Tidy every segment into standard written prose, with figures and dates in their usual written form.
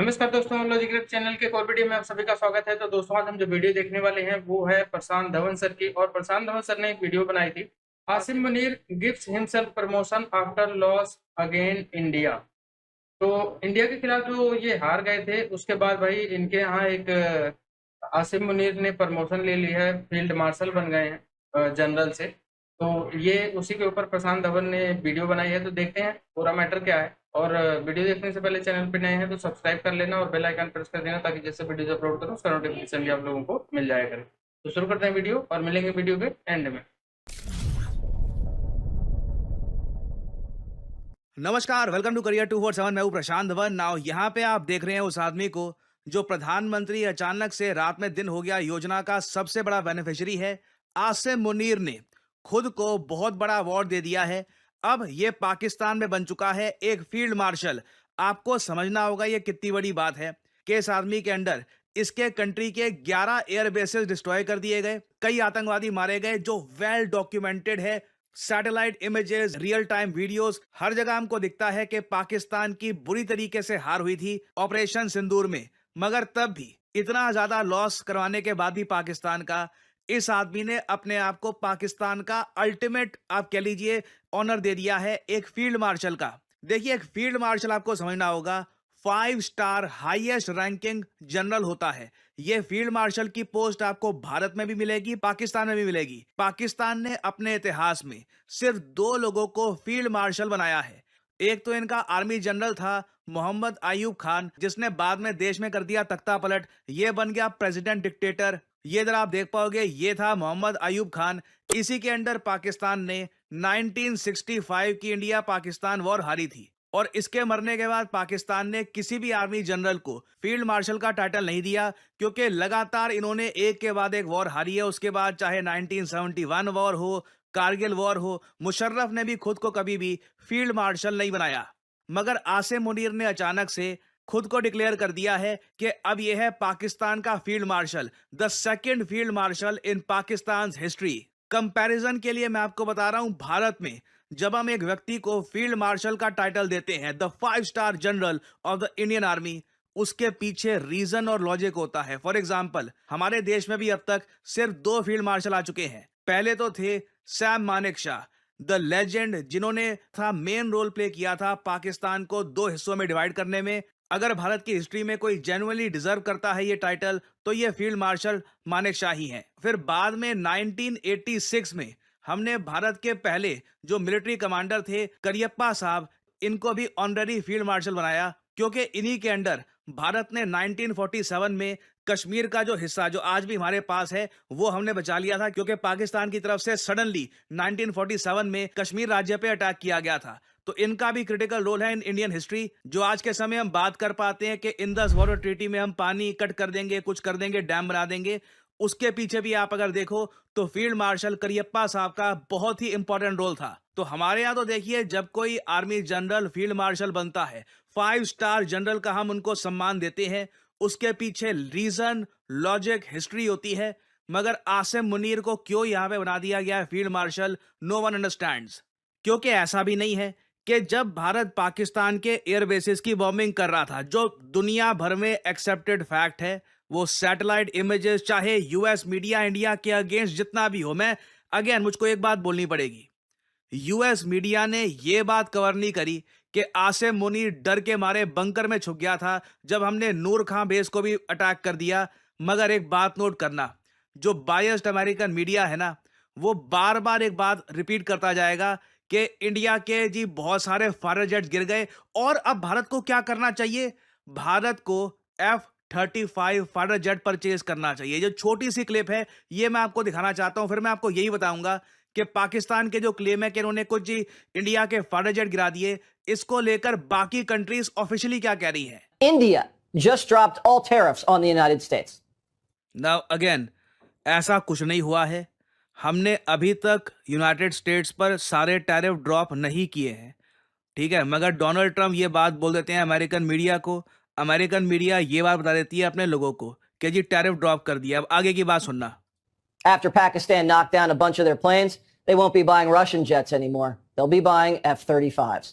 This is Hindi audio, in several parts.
नमस्कार दोस्तों, लॉजिक चैनल के एक और वीडियो में आप सभी का स्वागत है। तो दोस्तों, आज हम जो वीडियो देखने वाले हैं वो है प्रशांत धवन सर की। और प्रशांत धवन सर ने एक वीडियो बनाई थी, Asim Munir gives himself promotion after loss again India. तो इंडिया के खिलाफ जो ये हार गए थे, उसके बाद भाई इनके यहाँ एक आसिम मुनीर ने प्रमोशन ले ली है, फील्ड मार्शल बन गए हैं जनरल से। तो ये उसी के ऊपर प्रशांत धवन ने वीडियो बनाई है। तो देखते हैं पूरा मैटर क्या है। और वीडियो देखने से पहले चैनल पे नए हैं तो सब्सक्राइब कर लेना और बेल आइकन प्रेस कर देना, ताकि जैसे वीडियो अपलोड करूँ उसका नोटिफिकेशन भी आप लोगों को मिल जाया करे। तो शुरू करते हैं वीडियो और मिलेंगे वीडियो के एंड में। नमस्कार, वेलकम टू करियर 247। मैं हूं प्रशांत धवन। नाउ यहाँ पे आप देख रहे हैं उस आदमी को जो प्रधानमंत्री अचानक से रात में दिन हो गया योजना का सबसे बड़ा बेनिफिशियरी है। आसिम मुनीर ने खुद को बहुत बड़ा अवार्ड दे दिया है। अब ये पाकिस्तान में बन चुका है एक फील्ड मार्शल। आपको समझना होगा ये कितनी बड़ी बात है कि इस आदमी के अंडर इसके कंट्री के 11 एयर बेसेस डिस्ट्रॉय कर दिए गए, कई आतंकवादी मारे गए, जो वेल डॉक्यूमेंटेड है। Satellite images, real time videos, हर जगह हमको दिखता है कि पाकिस्तान की बुरी तरीके से हार हुई थी ऑपरेशन सिंदूर में। मगर तब भी इतना ज्यादा लॉस करवाने के बाद भी पाकिस्तान का, इस आदमी ने अपने आप को पाकिस्तान का अल्टीमेट, आप कह लीजिए, ऑनर दे दिया है एक फील्ड मार्शल का। देखिए, एक फील्ड मार्शल आपको समझना होगा 5 स्टार हाईएस्ट रैंकिंग जनरल होता है। ये फील्ड मार्शल की पोस्ट आपको भारत में भी मिलेगी, पाकिस्तान में भी मिलेगी। पाकिस्तान ने अपने इतिहास में सिर्फ 2 लोगों को फील्ड मार्शल बनाया है। एक तो इनका आर्मी जनरल था मोहम्मद अयूब खान, जिसने बाद में देश में कर दिया तख्ता पलट, ये बन गया प्रेसिडेंट डिक्टेटर। ये इधर आप देख पाओगे, ये था मोहम्मद अयूब खान। इसी के अंडर पाकिस्तान ने 1965 की इंडिया पाकिस्तान वॉर हारी थी। और इसके मरने के बाद पाकिस्तान ने किसी भी आर्मी जनरल को फील्ड मार्शल का टाइटल नहीं दिया, क्योंकि लगातार इन्होंने एक के बाद एक वॉर हारी है। उसके बाद चाहे 1971 वॉर हो, कारगिल वॉर हो, मुशर्रफ ने भी खुद को कभी भी फील्ड मार्शल नहीं बनाया। मगर आसिम मुनीर ने अचानक से खुद को डिक्लेयर कर दिया है कि अब यह है पाकिस्तान का field marshal, the second field marshal in Pakistan history. Comparison के लिए मैं आपको बता रहा हूं, भारत में जब हम एक व्यक्ति को फील्ड मार्शल का टाइटल देते हैं, the 5 star general of the Indian army, उसके पीछे रीजन और लॉजिक होता है। फॉर एग्जाम्पल, हमारे देश में भी अब तक सिर्फ 2 फील्ड मार्शल आ चुके हैं। पहले तो थे सैम मानेकशॉ, द लेजेंड, जिन्होंने था मेन रोल प्ले किया था पाकिस्तान को 2 हिस्सों में डिवाइड करने में। अगर भारत की हिस्ट्री में कोई जेन्युइनली डिजर्व करता है ये टाइटल, तो ये फील्ड मार्शल मानेकशॉ ही है। फिर बाद में 1986 में हमने भारत के पहले जो मिलिट्री कमांडर थे करियप्पा साहब, इनको भी ऑनररी फील्ड मार्शल बनाया, क्योंकि इन्हीं के अंडर भारत ने 1947 में कश्मीर का जो हिस्सा जो आज भी हमारे पास है वो हमने बचा लिया था, क्योंकि पाकिस्तान की तरफ से सडनली 1947 में कश्मीर राज्य पे अटैक किया गया था। तो इनका भी क्रिटिकल रोल है इन इंडियन हिस्ट्री। जो आज के समय हम बात कर पाते हैं कि इंदस वाटर ट्रीटी में हम पानी कट कर देंगे, कुछ कर देंगे, डैम बना देंगे, उसके पीछे भी आप अगर देखो तो फील्ड मार्शल करियप्पा साहब का बहुत ही इंपॉर्टेंट रोल था। तो हमारे यहाँ तो देखिए, जब कोई आर्मी जनरल फील्ड मार्शल बनता है, 5 स्टार जनरल का हम उनको सम्मान देते हैं, उसके पीछे रीजन, लॉजिक, हिस्ट्री होती है। मगर आसिम मुनीर को क्यों यहाँ पे बना दिया गया है field marshal, no one understands. क्योंकि ऐसा भी नहीं है कि जब भारत पाकिस्तान के एयर बेसिस की बॉम्बिंग कर रहा था, जो दुनिया भर में एक्सेप्टेड फैक्ट है, वो सैटेलाइट इमेजेस, चाहे यूएस मीडिया इंडिया के अगेंस्ट जितना भी हो, मैं अगेन मुझको एक बात बोलनी पड़ेगी, यूएस मीडिया ने ये बात कवर नहीं करी कि आसिम मुनीर डर के मारे बंकर में छुप गया था जब हमने नूर खां बेस को भी अटैक कर दिया। मगर एक बात नोट करना, जो बायस्ड अमेरिकन मीडिया है ना, वो बार बार एक बात रिपीट करता जाएगा कि इंडिया के जी बहुत सारे फाइटर जेट्स गिर गए। और अब भारत को क्या करना चाहिए? भारत को F-35 फाइटर जेट परचेज करना चाहिए। जो छोटी सी क्लिप है ये मैं आपको दिखाना चाहता हूं, फिर मैं आपको यही बताऊंगा कि पाकिस्तान के जो क्लेम है कि उन्होंने कुछ जी इंडिया के फाइटर जेट गिरा दिए, इसको लेकर बाकी कंट्रीज ऑफिशियली क्या कह रही हैं। India just dropped all tariffs on the United States. Now again, ऐसा कुछ नहीं हुआ है। हमने अभी तक यूनाइटेड स्टेट्स पर सारे टैरिफ ड्रॉप नहीं किए हैं, ठीक है। मगर डोनाल्ड ट्रंप ये बात बोल देते हैं अमेरिकन मीडिया को, अमेरिकन मीडिया ये बात बता देती है अपने लोगों को कि जी टैरिफ ड्रॉप कर दिया। अब आगे की बात सुनना। After Pakistan knocked down a bunch of their planes, they won't be buying Russian jets anymore. They'll be buying F-35s.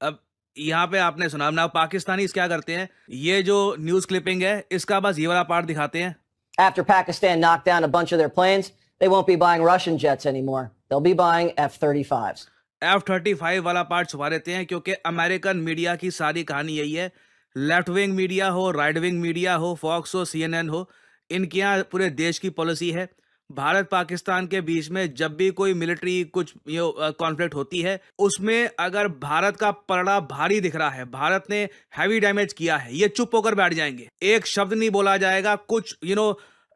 अब यहाँ पे आपने सुना ना, पाकिस्तानी क्या करते हैं, ये जो न्यूज क्लिपिंग है इसका बस ये वाला पार्ट दिखाते हैं। After Pakistan knocked down a bunch of their planes, they won't be buying Russian jets anymore. They'll be buying F-35s. F-35 वाला पार्ट छुपा देते हैं क्योंकि अमेरिकन मीडिया की सारी कहानी यही है। लेफ्ट विंग मीडिया हो, राइट विंग मीडिया हो, फॉक्स हो, CNN हो, इनके यहाँ पूरे देश की पॉलिसी है, भारत पाकिस्तान के बीच में जब भी कोई मिलिट्री कुछ कॉन्फ्लिक्ट होती है, उसमें अगर भारत का पलड़ा भारी दिख रहा है, भारत ने हैवी डैमेज किया है, ये चुप होकर बैठ जाएंगे। एक शब्द नहीं बोला जाएगा, कुछ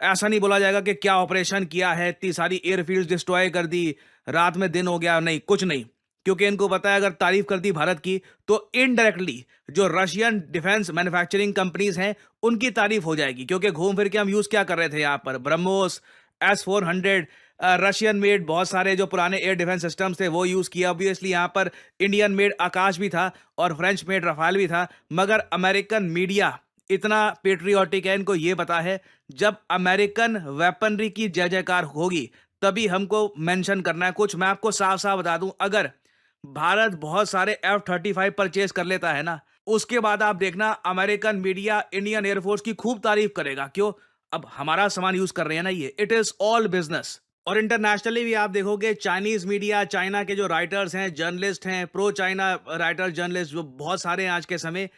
ऐसा नहीं बोला जाएगा कि क्या ऑपरेशन किया है, इतनी सारी एयरफील्ड डिस्ट्रॉय कर दी, रात में दिन हो गया, नहीं, कुछ नहीं। क्योंकि इनको पता है अगर तारीफ कर दी भारत की तो इनडायरेक्टली जो रशियन डिफेंस मैन्युफैक्चरिंग कंपनीज हैं उनकी तारीफ हो जाएगी। क्योंकि घूम फिर के हम यूज क्या कर रहे थे यहाँ पर, ब्रह्मोस, S-400, रशियन मेड बहुत सारे जो पुराने एयर डिफेंस सिस्टम्स थे वो यूज किया। ऑब्वियसली यहाँ पर इंडियन मेड आकाश भी था और फ्रेंच मेड रफाल भी था, मगर अमेरिकन मीडिया इतना पेट्रियोटिक है, इनको ये पता है जब अमेरिकन वेपनरी की जय जयकार होगी तभी हमको मेंशन करना है कुछ। मैं आपको साफ साफ बता दूं, अगर भारत बहुत सारे F-35 परचेज कर लेता है ना, उसके बाद आप देखना अमेरिकन मीडिया इंडियन एयरफोर्स की खूब तारीफ करेगा। क्यों? अब हमारा सामान यूज कर रहे हैं ना, ये इट इज ऑल बिजनेस। और इंटरनेशनली भी आप देखोगे चाइनीज मीडिया, चाइना के जो राइटर्स हैं, जर्नलिस्ट हैं, प्रो चाइना राइटर जर्नलिस्ट जो बहुत सारे हैं आज के समय,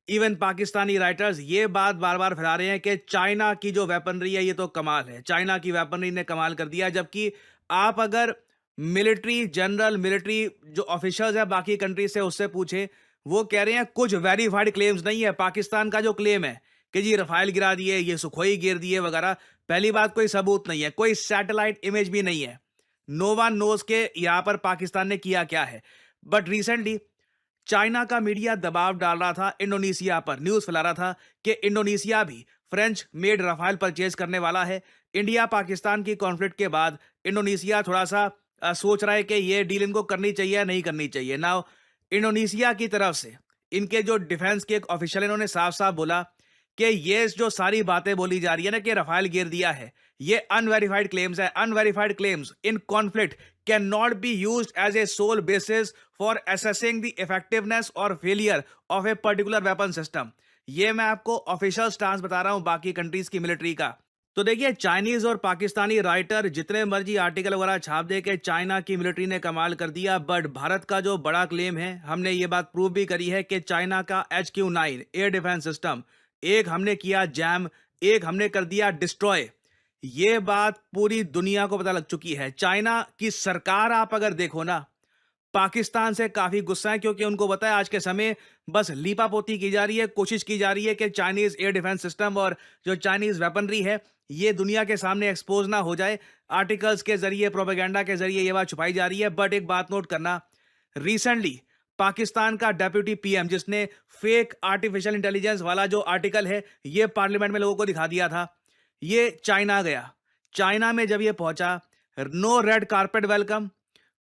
इवन पाकिस्तानी राइटर्स ये बात बार बार फैला रहे हैं कि चाइना की जो वेपनरी है ये तो कमाल है, चाइना की वेपनरी ने कमाल कर दिया। जबकि आप अगर मिलिट्री जनरल, मिलिट्री जो ऑफिशियल्स है बाकी कंट्री से, उससे पूछे, वो कह रहे हैं कुछ वेरीफाइड क्लेम्स नहीं है। पाकिस्तान का जो क्लेम है कि जी रफाल गिरा दिए, ये सुखोई गिर दिए वगैरह, पहली बात कोई सबूत नहीं है, कोई सैटेलाइट इमेज भी नहीं है। नो वन नोज के यहाँ पर पाकिस्तान ने किया क्या है। बट रिसेंटली चाइना का मीडिया दबाव डाल रहा था इंडोनेशिया पर, न्यूज फैला रहा था कि इंडोनेशिया भी फ्रेंच मेड रफाल परचेज करने वाला है। इंडिया पाकिस्तान की कॉन्फ्लिक्ट के बाद इंडोनेशिया थोड़ा सा सोच रहा है कि ये डील इनको करनी चाहिए या नहीं करनी चाहिए। नाउ इंडोनेशिया की तरफ से इनके जो डिफेंस के एक ऑफिशियल, इन्होंने साफ साफ बोला कि ये जो सारी बातें बोली जा रही है ना कि रफाल गिर दिया है, ये अनवेरिफाइड क्लेम्स है। Unverified claims in conflict can not be used as a sole basis for assessing the effectiveness और failure of a particular weapon system. ये मैं आपको ऑफिशियल स्टांस बता रहा हूं बाकी कंट्रीज की मिलिट्री का। तो देखिए, चाइनीज और पाकिस्तानी राइटर जितने मर्जी आर्टिकल वगैरह छाप दे के चाइना की मिलिट्री ने कमाल कर दिया, बट भारत का जो बड़ा क्लेम है, हमने ये बात प्रूव भी करी है कि चाइना का HQ-9 एयर डिफेंस सिस्टम, एक हमने किया जैम, एक हमने कर दिया डिस्ट्रॉय। ये बात पूरी दुनिया को पता लग चुकी है। चाइना की सरकार आप अगर देखो ना, पाकिस्तान से काफी गुस्सा है क्योंकि उनको पता है आज के समय बस लीपापोती की जा रही है, कोशिश की जा रही है कि चाइनीज एयर डिफेंस सिस्टम और जो चाइनीज वेपनरी है ये दुनिया के सामने एक्सपोज ना हो जाए। आर्टिकल्स के जरिए, प्रोपेगेंडा के जरिए ये बात छुपाई जा रही है। बट एक बात नोट करना, रिसेंटली पाकिस्तान का डेप्यूटी PM जिसने फेक आर्टिफिशियल इंटेलिजेंस वाला जो आर्टिकल है ये पार्लियामेंट में लोगों को दिखा दिया था, ये चाइना गया। चाइना में जब ये पहुंचा, नो रेड कारपेट वेलकम,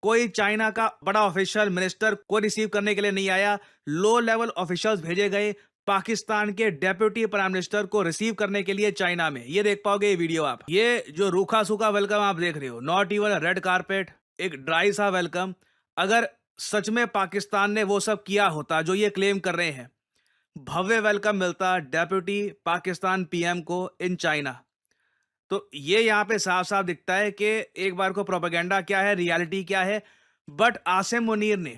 कोई चाइना का बड़ा ऑफिशियल मिनिस्टर को रिसीव करने के लिए नहीं आया। लो लेवल ऑफिशियल्स भेजे गए पाकिस्तान के डेप्यूटी प्राइम मिनिस्टर को रिसीव करने के लिए चाइना में। ये देख पाओगे ये वीडियो आप, ये जो रूखा सूखा वेलकम आप देख रहे हो, नॉट इवन रेड कारपेट, एक ड्राई सा वेलकम। अगर सच में पाकिस्तान ने वो सब किया होता जो ये क्लेम कर रहे हैं, भव्य वेलकम मिलता डेप्यूटी पाकिस्तान PM को इन चाइना। तो ये यहाँ पे साफ साफ दिखता है कि एक बार को प्रोपेगेंडा क्या है, रियलिटी क्या है। बट आसिम मुनीर ने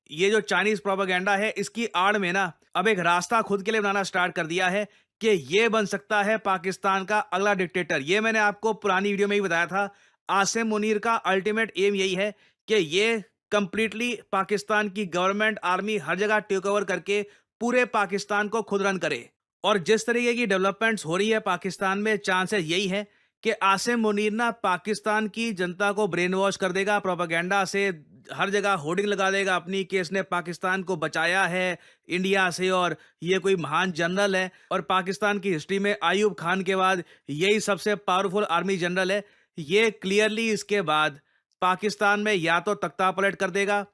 ये जो चाइनीज प्रोपेगेंडा है इसकी आड़ में ना अब एक रास्ता खुद के लिए बनाना स्टार्ट कर दिया है कि ये बन सकता है पाकिस्तान का अगला डिक्टेटर। ये मैंने आपको पुरानी वीडियो में ही बताया था। आसिम मुनीर का अल्टीमेट एम यही है कि ये कंप्लीटली पाकिस्तान की गवर्नमेंट, आर्मी हर जगह टेक ओवर करके पूरे पाकिस्तान को खुद रन करे। और जिस तरीके की डेवलपमेंट्स हो रही है पाकिस्तान में, चांसेस यही है कि आसिम मुनीर ना पाकिस्तान की जनता को ब्रेन वॉश कर देगा प्रोपेगेंडा से, हर जगह होर्डिंग लगा देगा अपनी कि इसने पाकिस्तान को बचाया है इंडिया से और ये कोई महान जनरल है। और पाकिस्तान की हिस्ट्री में आयूब खान के बाद यही सबसे पावरफुल आर्मी जनरल है। ये क्लियरली इसके बाद पाकिस्तान में या तो तख्ता पलट कर देगा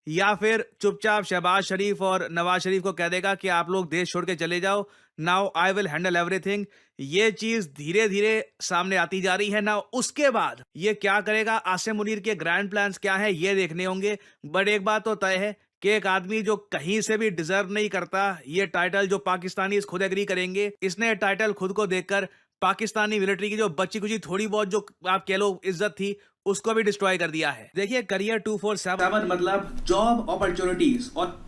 या फिर चुपचाप शहबाज शरीफ और नवाज शरीफ को कह देगा कि आप लोग देश छोड़ के चले जाओ, now I will handle everything. ये चीज धीरे धीरे सामने आती जा रही है ना। उसके बाद ये क्या करेगा, आसिम मुनीर के ग्रैंड प्लान्स क्या है ये देखने होंगे। बट एक बात तो तय है कि एक आदमी जो कहीं से भी डिजर्व नहीं करता ये टाइटल, जो पाकिस्तानी खुद एग्री करेंगे, इसने ये टाइटल खुद को देखकर पाकिस्तानी मिलिट्री की जो बची कुची थोड़ी बहुत जो आप कह लो इज्जत थी उसको भी डिस्ट्रॉय कर दिया है। देखिए करियर 247 मतलब जॉब अपॉर्चुनिटीज और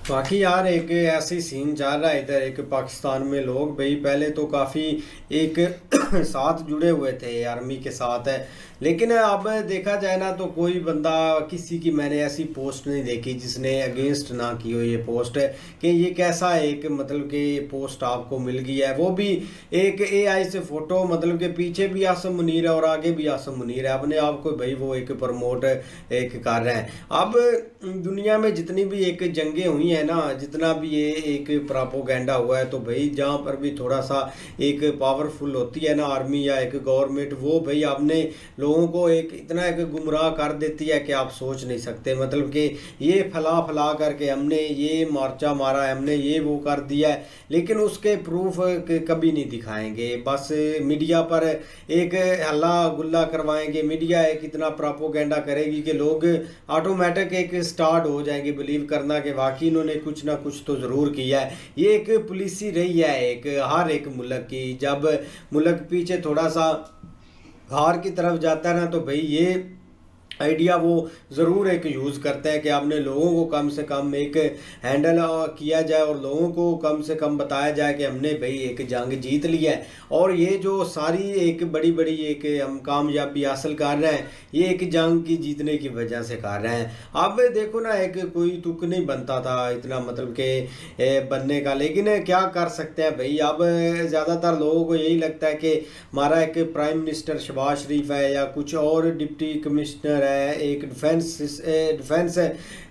बाकी यार एक ऐसी सीन चल रहा है इधर एक पाकिस्तान में लोग भाई पहले तो काफ़ी एक साथ जुड़े हुए थे आर्मी के साथ है, लेकिन अब देखा जाए ना तो कोई बंदा किसी की मैंने ऐसी पोस्ट नहीं देखी जिसने अगेंस्ट ना की हो ये पोस्ट है कि ये कैसा एक मतलब कि ये पोस्ट आपको मिल गई है, वो भी एक AI से फ़ोटो मतलब कि पीछे भी आसिम मुनीर है और आगे भी आसिम मुनीर है, अपने आप को भाई वो एक प्रमोट एक कर रहे हैं। अब दुनिया में जितनी भी एक जंगें हुई हैं ना, जितना भी ये एक प्रोपेगेंडा हुआ है, तो भाई जहाँ पर भी थोड़ा सा एक पावरफुल होती है ना आर्मी या एक गवर्नमेंट, वो भाई आपने लोगों को एक इतना एक गुमराह कर देती है कि आप सोच नहीं सकते। मतलब कि ये फला करके हमने ये मोर्चा मारा है, हमने ये वो कर दिया है, लेकिन उसके प्रूफ कभी नहीं दिखाएंगे। बस मीडिया पर एक हल्ला गुल्ला करवाएंगे, मीडिया एक इतना प्रोपेगेंडा करेगी कि लोग ऑटोमेटिक एक स्टार्ट हो जाएंगे बिलीव करना कि वाकई इन्होंने कुछ ना कुछ तो ज़रूर किया है। ये एक पॉलिसी रही है एक हर एक मुल्क की, जब मुल्क पीछे थोड़ा सा हार की तरफ जाता है ना तो भाई ये आइडिया वो ज़रूर एक यूज़ करते हैं कि आपने लोगों को कम से कम एक हैंडल किया जाए और लोगों को कम से कम बताया जाए कि हमने भाई एक जंग जीत लिया है और ये जो सारी एक बड़ी बड़ी एक हम कामयाबी हासिल कर रहे हैं ये एक जंग की जीतने की वजह से कर रहे हैं। अब देखो ना एक कोई तुक नहीं बनता था इतना मतलब कि बनने का, लेकिन क्या कर सकते हैं भाई। अब ज़्यादातर लोगों को यही लगता है कि हमारा एक प्राइम मिनिस्टर शहबाज शरीफ है या कुछ और डिप्टी कमिश्नर है, एक डिफेंस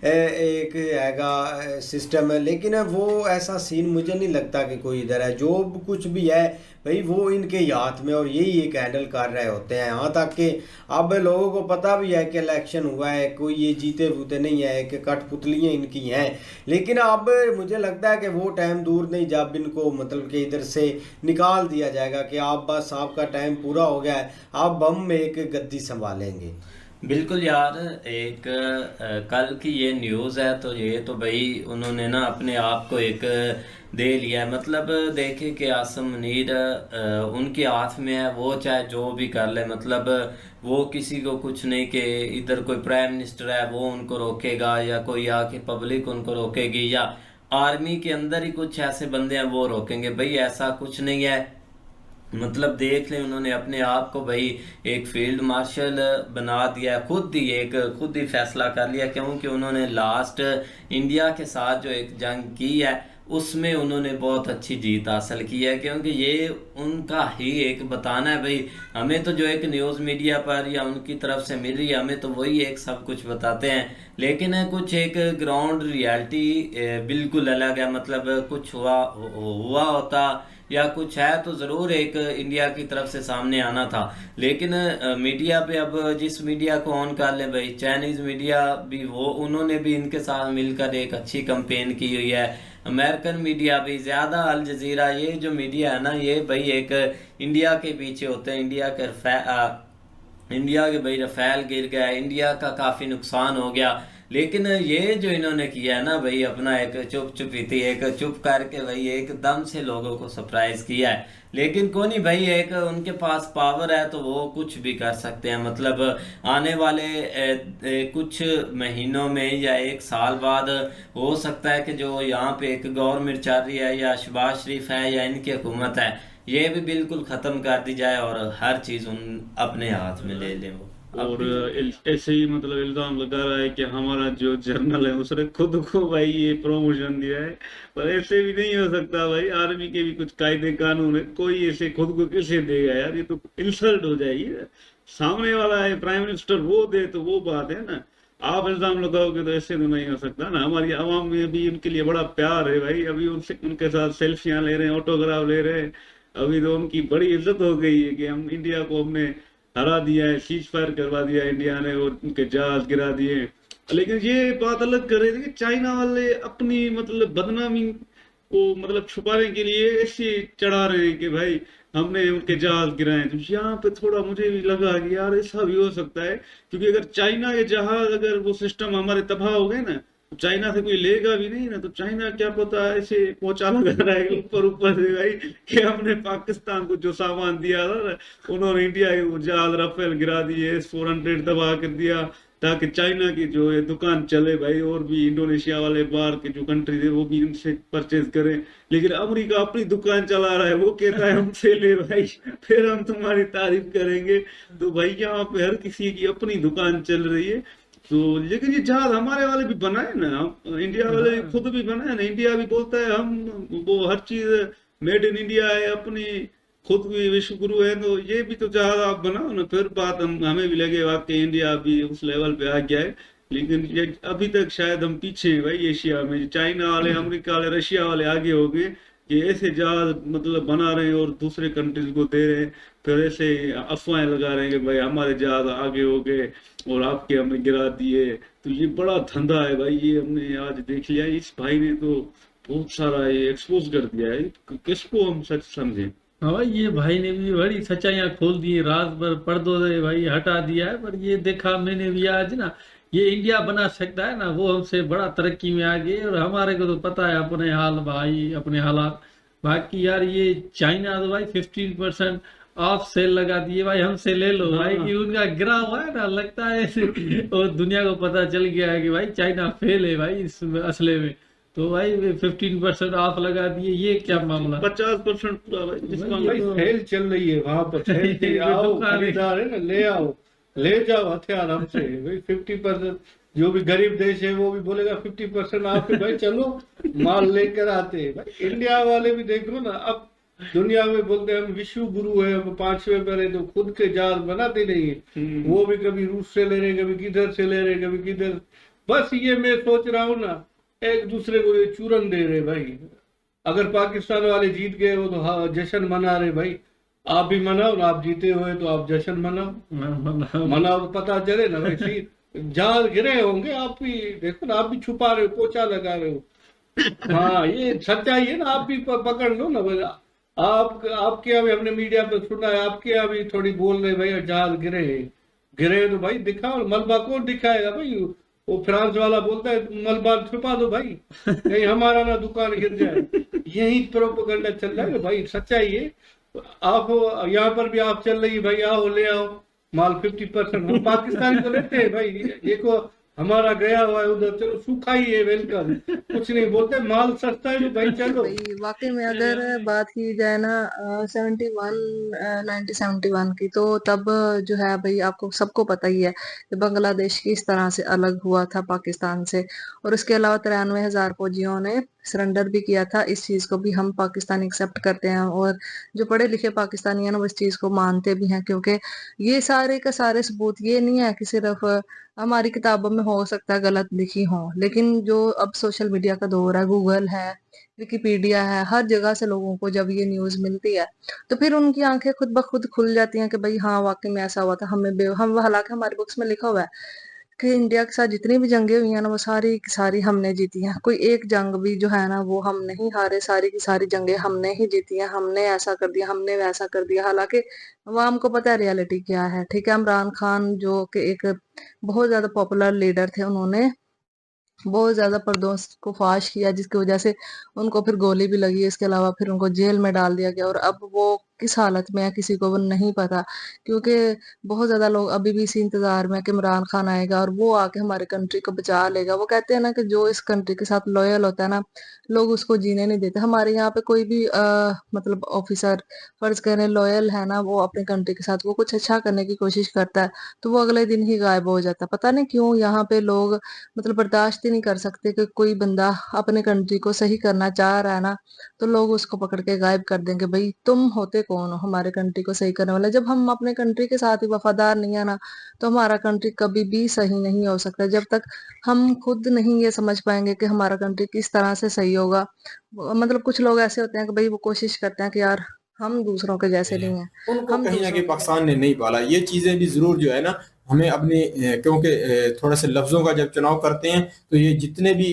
एक हैगा सिस्टम है, लेकिन वो ऐसा सीन मुझे नहीं लगता कि कोई इधर है। जो कुछ भी है भाई वो इनके हाथ में और यही एक हैंडल कर रहे होते हैं। यहाँ तक कि अब लोगों को पता भी है कि इलेक्शन हुआ है, कोई ये जीते वूते नहीं है, कि कठपुतलियाँ इनकी हैं, लेकिन अब मुझे लगता है कि वो टाइम दूर नहीं जब इनको मतलब कि इधर से निकाल दिया जाएगा कि आप बस आपका टाइम पूरा हो गया है, अब हम एक गद्दी संभालेंगे। बिल्कुल यार, एक कल की ये न्यूज़ है तो ये तो भाई उन्होंने ना अपने आप को एक दे लिया है। मतलब देखे कि आसिम मुनीर उनके हाथ में है, वो चाहे जो भी कर ले, मतलब वो किसी को कुछ नहीं कि इधर कोई प्राइम मिनिस्टर है वो उनको रोकेगा या कोई आके पब्लिक उनको रोकेगी या आर्मी के अंदर ही कुछ ऐसे बंदे हैं वो रोकेंगे। भाई ऐसा कुछ नहीं है। मतलब देख लें उन्होंने अपने आप को भाई एक फील्ड मार्शल बना दिया, खुद ही फैसला कर लिया, क्योंकि उन्होंने लास्ट इंडिया के साथ जो एक जंग की है उसमें उन्होंने बहुत अच्छी जीत हासिल की है। क्योंकि ये उनका ही एक बताना है भाई, हमें तो जो एक न्यूज़ मीडिया पर या उनकी तरफ से मिल रही है हमें तो वही एक सब कुछ बताते हैं, लेकिन कुछ एक ग्राउंड रियलिटी बिल्कुल अलग है। मतलब कुछ हुआ होता या कुछ है तो ज़रूर एक इंडिया की तरफ से सामने आना था, लेकिन मीडिया पे अब जिस मीडिया को ऑन कर लें भाई, चाइनीज़ मीडिया भी वो उन्होंने भी इनके साथ मिलकर एक अच्छी कैंपेन की हुई है। अमेरिकन मीडिया भी ज़्यादा, अल जज़ीरा, ये जो मीडिया है ना ये भाई एक इंडिया के पीछे होते हैं। इंडिया के भाई रफ़ेल गिर गया, इंडिया का काफ़ी नुकसान हो गया, लेकिन ये जो इन्होंने किया है ना भाई अपना एक चुपी एक चुप करके भाई एकदम से लोगों को सरप्राइज किया है। लेकिन कोई नहीं भाई, एक उनके पास पावर है तो वो कुछ भी कर सकते हैं। मतलब आने वाले कुछ महीनों में या एक साल बाद हो सकता है कि जो यहाँ पे एक गवर्नमेंट चल रही है या शहबाज शरीफ है या इनकी हुकूमत है ये भी बिल्कुल ख़त्म कर दी जाए और हर चीज़ उन अपने हाथ में ले लें वो। और ऐसे ही मतलब इल्जाम लगा रहा है कि हमारा जो जर्नल है उसने खुद को भाई ये प्रमोशन दिया है, पर ऐसे भी नहीं हो सकता भाई। आर्मी के भी कुछ कायदे कानून है, कोई ऐसे खुद को कैसे देगा यार, ये तो इंसल्ट हो जाएगी। सामने वाला है प्राइम मिनिस्टर वो दे तो वो बात है ना, आप इल्जाम लगाओगे तो ऐसे तो नहीं हो सकता ना। हमारी आवाम में भी उनके लिए बड़ा प्यार है भाई, अभी उनके साथ सेल्फियां ले रहे हैं, ऑटोग्राफ ले रहे हैं, अभी तो उनकी बड़ी इज्जत हो गई है कि हम इंडिया को हमने हरा दिया है, सीज फायर करवा दिया इंडिया ने और उनके जहाज गिरा दिए। लेकिन ये बात अलग कर रहे थे कि चाइना वाले अपनी मतलब बदनामी वो मतलब छुपाने के लिए ऐसे चढ़ा रहे हैं कि भाई हमने उनके जहाज गिराए। तो यहाँ पे थोड़ा मुझे भी लगा कि यार ऐसा भी हो सकता है, क्योंकि अगर चाइना के जहाज, अगर वो सिस्टम हमारे तबाह हो गए ना, तो चाइना से कोई लेगा भी नहीं ना, तो चाइना क्या पता ऐसे पोचा लगा रहा है ऊपर ऊपर से भाई कि हमने पाकिस्तान को जो सामान दिया था ना, उन्होंने इंडिया के वो जहाज राफेल गिरा दिए, S-400 तबाह कर दिया, ताकि चाइना की जो ये दुकान चले भाई, और भी इंडोनेशिया वाले बाहर के जो कंट्री थे वो भी इनसे परचेज करें। लेकिन अमेरिका अपनी दुकान चला रहा है, वो कहता है हमसे ले भाई, फिर हम तुम्हारी तारीफ करेंगे। तो भाई यहाँ पे हर किसी की अपनी दुकान चल रही है। तो लेकिन ये जहाज हमारे वाले भी बनाए ना, इंडिया वाले खुद भी बनाए ना, इंडिया भी बोलता है हम वो हर चीज मेड इन इंडिया है, अपनी खुद भी विश्व गुरु है। तो ये भी तो जहाज आप बनाओ ना, फिर बात हमें भी लगे वाकई इंडिया भी उस लेवल पे आ गया है। लेकिन ये अभी तक शायद हम पीछे हैं भाई एशिया में। चाइना वाले, अमेरिका वाले, रशिया वाले आगे हो गए कि ऐसे जहाज मतलब बना रहे हैं और दूसरे कंट्रीज को दे रहे हैं, फिर ऐसे अफवाहें लगा रहे हैं कि भाई हमारे जहाज आगे हो गए और आपके हमने गिरा दिए। तो ये बड़ा धंधा है भाई, ये हमने आज देख लिया। इस भाई ने तो बहुत सारा ये एक्सपोज कर दिया है, किसको हम सच समझें। हाँ भाई, ये भाई ने भी बड़ी सच्चाइयाँ खोल दी, रात भर पर्दों से भाई हटा दिया है। पर ये देखा मैंने भी आज ना, ये इंडिया बना सकता है ना, वो हमसे बड़ा तरक्की में आ गए, और हमारे को तो पता है अपने हाल भाई, अपने हालात। बाकी यार ये चाइना तो भाई 15% ऑफ सेल लगा दिए भाई, हमसे ले लो भाई, कि उनका गिरा हुआ है ना, लगता है और दुनिया को पता चल गया है कि भाई चाइना फेल है भाई इस असले में। तो भाई 15% ऑफ लगा दिए, ये क्या मामला। 50% पूरा भाई डिस्काउंट। भाई, भाई सेल चल रही है वहां पर, सेल थी, आओ दुकान है। खरीदार है ना, ले आओ, ले जाओ हथियार हमसे भाई। 50% जो भी गरीब देश है वो भी बोलेगा 50% आप भाई चलो माल लेकर आते हैं भाई। इंडिया वाले भी देखो ना, अब दुनिया में बोलते हैं हम विश्व गुरु है, हम 5वें पर है, तो खुद के जहाज बनाते नहीं है। वो भी कभी रूस से ले रहे, कभी किधर से ले रहे, कभी किधर। बस ये मैं सोच रहा हूँ ना, एक दूसरे को ये चूरन दे रहे भाई। अगर पाकिस्तान वाले जीत गए वो तो हाँ जश्न मना रहे भाई, आप भी मनाओ ना, आप जीते हुए तो आप जश्न मनाओ, मनाओ तो पता चले ना भाई। जहाज गिरे होंगे, आप भी देखो ना, आप भी छुपा रहे हो, पोछा लगा रहे हो। हाँ ये सच्चाई है ना, आप भी पकड़ लो ना भाई। आपके यहाँ भी हमने मीडिया पे सुना है, आपके यहाँ भी थोड़ी बोल रहे भाई जहाज गिरे गिरे, तो भाई दिखाओ। मलबा कौन दिखाएगा भाई? वो फ्रांस वाला बोलता है मलबा छुपा दो भाई, कहीं हमारा ना दुकान गिर जाए। यही प्रोपेगेंडा चल रहा है भाई, सच्चाई है। आप यहाँ पर भी आप चल रही भाई, आओ ले आओ माल 50%। हम पाकिस्तानी तो लेते हैं भाई, ये को हमारा गया हुआ है उधर, चलो सूखा ही है, वेलकम, कुछ नहीं बोलते, माल सस्ता है तो भाई चलो। भाई वाकई में अगर बात की जाए ना 1971 की, तो तब जो है भाई आपको सबको पता ही है कि बांग्लादेश किस तरह से अलग हुआ था पाकिस्तान से, और इसके अलावा 93,000 फौजियों ने सरेंडर भी किया था। इस चीज को भी हम पाकिस्तानी एक्सेप्ट करते हैं, और जो पढ़े लिखे पाकिस्तानी हैं ना वो इस चीज को मानते भी हैं, क्योंकि ये सारे का सारे सबूत ये नहीं है कि सिर्फ हमारी किताबों में हो सकता है गलत लिखी हो, लेकिन जो अब सोशल मीडिया का दौर है, गूगल है, विकिपीडिया है, हर जगह से लोगों को जब ये न्यूज मिलती है तो फिर उनकी आंखें खुद ब खुद खुल जाती हैं कि भाई हाँ वाकई में ऐसा हुआ था। हम हालांकि हमारी बुक्स में लिखा हुआ है कि इंडिया के साथ जितनी भी जंगें हुई हैं ना वो सारी की सारी हमने जीती हैं, कोई एक जंग भी जो है ना वो हम नहीं हारे, सारी की सारी जंगें हमने ही जीती हैं, हमने ऐसा कर दिया, हमने वैसा कर दिया। हालांकि अवाम को पता है रियलिटी क्या है। ठीक है, इमरान खान जो कि एक बहुत ज्यादा पॉपुलर लीडर थे, उन्होंने बहुत ज्यादा पर्दों को फाश किया, जिसकी वजह से उनको फिर गोली भी लगी, इसके अलावा फिर उनको जेल में डाल दिया गया, और अब वो किस हालत में है किसी को वो नहीं पता, क्योंकि बहुत ज्यादा लोग अभी भी इसी इंतजार में कि इमरान खान आएगा और वो आके हमारे कंट्री को बचा लेगा। वो कहते हैं ना कि जो इस कंट्री के साथ लॉयल होता है ना, लोग उसको जीने नहीं देते। हमारे यहाँ पे कोई भी मतलब ऑफिसर फर्ज करें लॉयल है ना, वो अपने कंट्री के साथ वो कुछ अच्छा करने की कोशिश करता है तो वो अगले दिन ही गायब हो जाता है। पता नहीं क्यों यहाँ पे लोग मतलब बर्दाश्त ही नहीं कर सकते कि कोई बंदा अपने कंट्री को सही करना चाह रहा है ना, तो लोग उसको पकड़ के गायब कर देंगे। भाई तुम होते कौन हो हमारे कंट्री को सही करने वाले? जब हम अपने कंट्री के साथ ही वफादार नहीं है ना, तो हमारा कंट्री कभी भी सही नहीं हो सकता। जब तक हम खुद नहीं ये समझ पाएंगे कि हमारा कंट्री किस तरह से सही होगा। मतलब कुछ लोग ऐसे होते हैं कि भाई वो कोशिश करते हैं कि यार हम दूसरों के जैसे नहीं है, उनको हम कहीं ना दूसरों कहीं के पाकिस्तान ने नहीं पाला। ये चीजें भी जरूर जो है ना हमें अपने क्योंकि थोड़ा से लफ्जों का जब चुनाव करते हैं तो ये जितने भी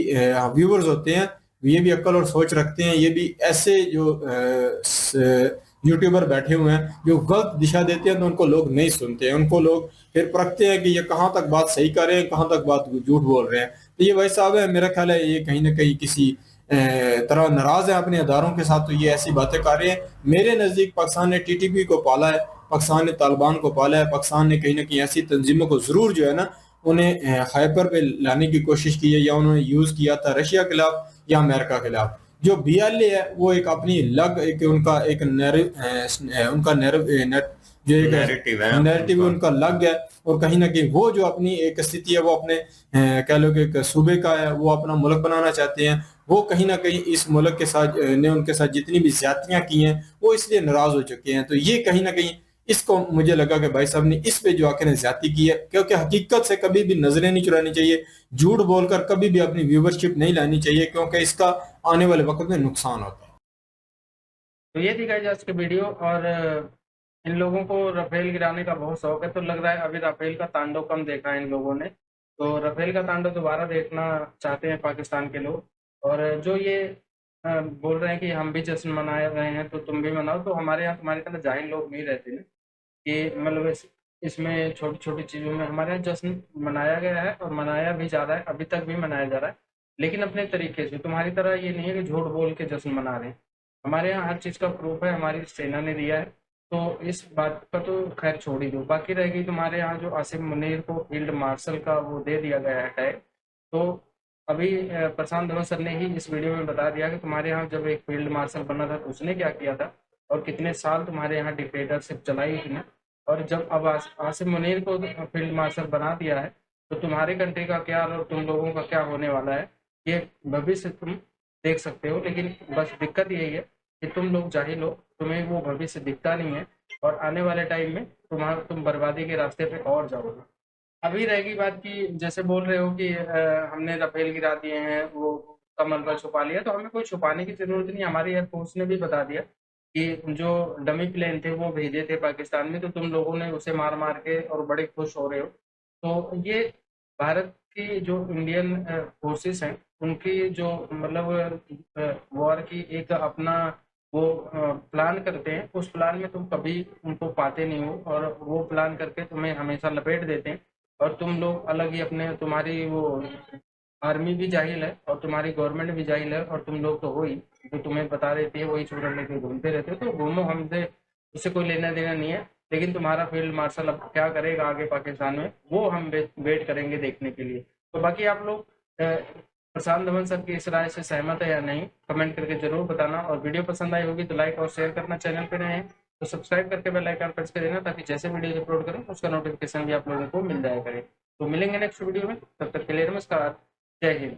व्यूवर्स होते हैं ये भी अक्ल और सोच रखते हैं, ये भी ऐसे जो यूट्यूबर बैठे हुए हैं जो गलत दिशा देते हैं तो उनको लोग नहीं सुनते हैं, उनको लोग फिर परखते हैं कि ये कहाँ तक बात सही कर रहे हैं, कहाँ तक बात झूठ बोल रहे हैं। तो ये भाई साहब है, मेरा ख्याल है ये कहीं ना कहीं किसी तरह नाराज है अपने अदारों के साथ, तो ये ऐसी बातें कर रहे हैं। मेरे नजदीक पाकिस्तान ने टीटीपी को पाला है, पाकिस्तान ने तालिबान को पाला है, पाकिस्तान ने कहीं ना कहीं ऐसी तंजीमों को जरूर जो है ना उन्हें हाइपर पे लाने की कोशिश की है, या उन्होंने यूज किया था रशिया के खिलाफ या अमेरिका के खिलाफ। जो BLA है वो एक अपनी अलग एक उनका एक उनका जो एक नैरेटिव उनका अलग है, और कहीं ना कहीं वो जो अपनी एक स्थिति है वो अपने कह लो कि एक सूबे का है, वो अपना मुल्क बनाना चाहते हैं। वो कहीं ना कहीं इस मुल्क के साथ ने उनके साथ जितनी भी ज्यादतियां की हैं वो इसलिए नाराज हो चुके हैं। तो ये कहीं ना कहीं इसको मुझे लगा कि भाई साहब ने इस पे जो आके ज्यादती की है, क्योंकि हकीकत से कभी भी नजरें नहीं चुरानी चाहिए, झूठ बोलकर कभी भी अपनी व्यूवरशिप नहीं लानी चाहिए, क्योंकि इसका आने वाले वक्त में नुकसान होता है। तो ये थी गाइस आज की वीडियो। और इन लोगों को राफेल गिराने का बहुत शौक है, तो लग रहा है अभी राफेल का तांडव कम देखा है इन लोगों ने, तो राफेल का तांडव दोबारा देखना चाहते हैं पाकिस्तान के लोग। और जो ये बोल रहे हैं कि हम भी जश्न मना रहे हैं तो तुम भी मनाओ, तो हमारे यहाँ तुम्हारी तरह जाहिल लोग नहीं रहते ना, कि मतलब इसमें छोटी छोटी चीज़ों में हमारे यहाँ जश्न मनाया गया है और मनाया भी जा रहा है, अभी तक भी मनाया जा रहा है, लेकिन अपने तरीके से। तुम्हारी तरह ये नहीं है कि झूठ बोल के जश्न मना रहे हैं। हमारे यहाँ हर चीज़ का प्रूफ है, हमारी सेना ने दिया है, तो इस बात का तो खैर छोड़ ही दो। बाकी रहेगी तुम्हारे यहाँ जो आसिम मुनीर को फील्ड मार्शल का वो दे दिया गया है टैग, तो अभी प्रशांत धवन सर ने ही इस वीडियो में बता दिया कि तुम्हारे यहाँ जब एक फील्ड मार्शल बना था तो उसने क्या किया था और कितने साल तुम्हारे यहाँ डिक्टेटरशिप चलाई थी ना। और जब अब आसिम मुनीर को फील्ड मार्शल बना दिया है तो तुम्हारी कंट्री का क्या और तुम लोगों का क्या होने वाला है ये भविष्य तुम देख सकते हो। लेकिन बस दिक्कत यही है कि तुम लोग जाहिल हो, तुम्हें वो भविष्य दिखता नहीं है, और आने वाले टाइम में तुम बर्बादी के रास्ते पे और जाओगे। अभी रहेगी बात कि जैसे बोल रहे हो कि हमने राफेल गिरा दिए हैं, वो का मलबा छुपा लिया, तो हमें कोई छुपाने की जरूरत नहीं। हमारी एयरफोर्स ने भी बता दिया कि जो डमी प्लेन थे वो भेजे थे पाकिस्तान में, तो तुम लोगों ने उसे मार मार के और बड़े खुश हो रहे हो। तो ये भारत की जो इंडियन फोर्सेस हैं उनकी जो मतलब वॉर की एक अपना वो प्लान करते हैं, उस प्लान में तुम कभी उनको पाते नहीं हो, और वो प्लान करके तुम्हें हमेशा लपेट देते हैं, और तुम लोग अलग ही अपने, तुम्हारी वो आर्मी भी जाहिल है और तुम्हारी गवर्नमेंट भी जाहिल है, और तुम लोग तो हो ही, जो तुम्हें बता देती है वही चूरन लेके घूमते रहते हो। तो घूमो, हमसे उससे कोई लेना देना नहीं है। लेकिन तुम्हारा फील्ड मार्शल अब क्या करेगा आगे पाकिस्तान में, वो हम वेट करेंगे देखने के लिए। तो बाकी आप लोग प्रशांत धवन सर की इस राय से सहमत है या नहीं, कमेंट करके जरूर बताना। और वीडियो पसंद आई होगी तो लाइक और शेयर करना, चैनल पे नए हैं तो सब्सक्राइब करके बेल आइकन प्रेस कर देना, ताकि जैसे वीडियो अपलोड करें उसका नोटिफिकेशन भी आप लोगों को मिल जाया करे। तो मिलेंगे नेक्स्ट वीडियो में, तब तक के लिए नमस्कार, जय हिंद।